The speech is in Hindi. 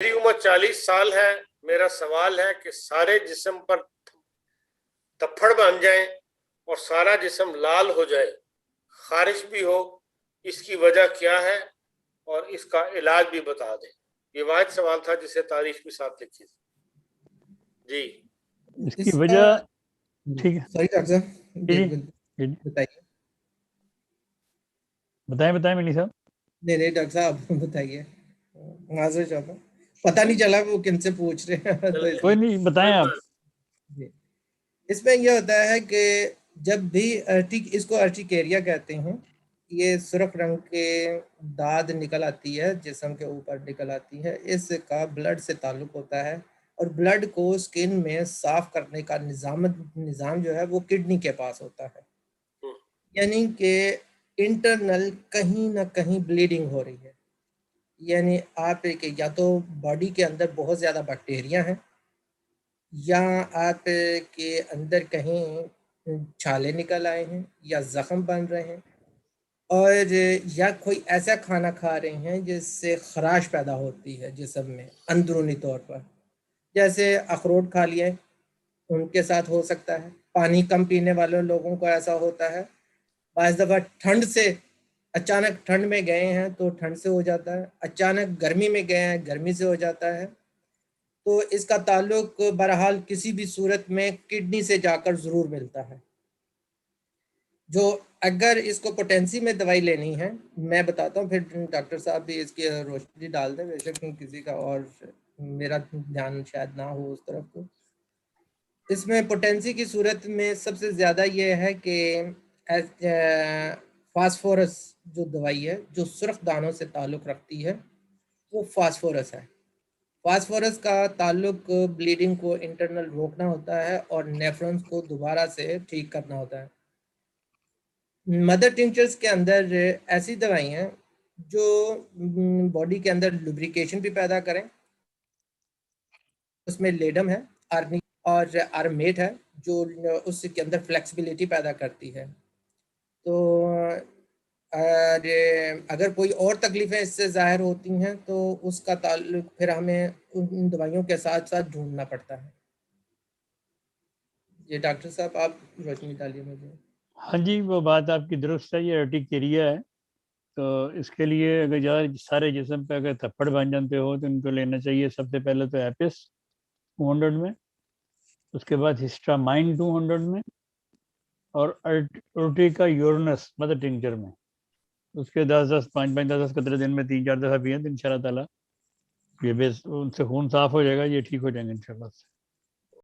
मेरी उम्र 40 साल है। मेरा सवाल है कि सारे जिस्म पर थप्पड़ बन जाए और सारा जिस्म लाल हो जाए, खारिश भी हो, इसकी वजह क्या है और इसका इलाज भी बता दें। ये वाहिद सवाल था जिसे तारीख भी साथ लिखी थी। जी इसकी इसका वजह ठीक है। सॉरी डॉक्टर साहब, जी जी जी बताइए। बताएं बताएं मिनी साहब। नहीं डॉक्टर साहब बताइए, माजूर चाहता हूँ, पता नहीं चला वो किनसे पूछ रहे हैं तो कोई इसलिए। नहीं, बताएं आप। जी, इसमें यह होता है कि जब भी इसको अर्टिकेरिया कहते हैं, ये सुर्ख रंग के दाद निकल आती है, जिस्म के ऊपर निकल आती है, इसका ब्लड से ताल्लुक होता है और ब्लड को स्किन में साफ करने का निज़ाम जो है वो किडनी के पास होता है। यानी कि इंटरनल कहीं ना कहीं ब्लीडिंग हो रही है, यानी आप या तो बॉडी के अंदर बहुत ज़्यादा बैक्टीरिया हैं, या आप के अंदर कहीं छाले निकल आए हैं या ज़ख्म बन रहे हैं, और या कोई ऐसा खाना खा रहे हैं जिससे खराश पैदा होती है जिस्म में अंदरूनी तौर पर, जैसे अखरोट खा लिए, उनके साथ हो सकता है। पानी कम पीने वाले लोगों को ऐसा होता है। बाज़ दफ़ा ठंड से, अचानक ठंड में गए हैं तो ठंड से हो जाता है, अचानक गर्मी में गए हैं गर्मी से हो जाता है। तो इसका ताल्लुक बहरहाल किसी भी सूरत में किडनी से जाकर ज़रूर मिलता है। जो अगर इसको पोटेंसी में दवाई लेनी है, मैं बताता हूँ, फिर डॉक्टर साहब भी इसकी रोशनी डाल दें, बेशक किसी का और मेरा ध्यान शायद ना हो उस तरफ। को इसमें पोटेंसी की सूरत में सबसे ज़्यादा ये है कि फास्फोरस जो दवाई है जो सुर्ख दानों से ताल्लुक़ रखती है वो फास्फोरस है। फास्फोरस का ताल्लुक ब्लीडिंग को इंटरनल रोकना होता है और नेफ्रॉन्स को दोबारा से ठीक करना होता है। मदर टिंचर्स के अंदर ऐसी दवाई हैं जो बॉडी के अंदर लुब्रिकेशन भी पैदा करें। उसमें लेडम है, आर्निक और आर्मेट है जो उसके अंदर फ्लेक्सिबिलिटी पैदा करती है। तो अगर कोई और तकलीफ़ें इससे ज़ाहिर होती हैं तो उसका ताल्लुक फिर हमें उन दवाइयों के साथ साथ ढूंढना पड़ता है। ये डॉक्टर साहब आप रोशनी डालिए मुझे। हाँ जी, वो बात आपकी दुरुस्त है, ये अर्टिकेरिया है। तो इसके लिए अगर ज़्यादा सारे जिस्म पे अगर थप्पड़ बन जाते हो तो इनको लेना चाहिए सबसे पहले तो एपिस 200 में, उसके बाद हिस्टामाइन 200 में, और अर्टिका यूरनस मतलब टिंचर में। उसके 10-10 5-5 10-10 कतरे दिन में 3-4 दफ़ा पिए तो इंशाल्लाह ताला ये बेस उनसे खून साफ हो जाएगा, ये ठीक हो जाएंगे इंशाल्लाह।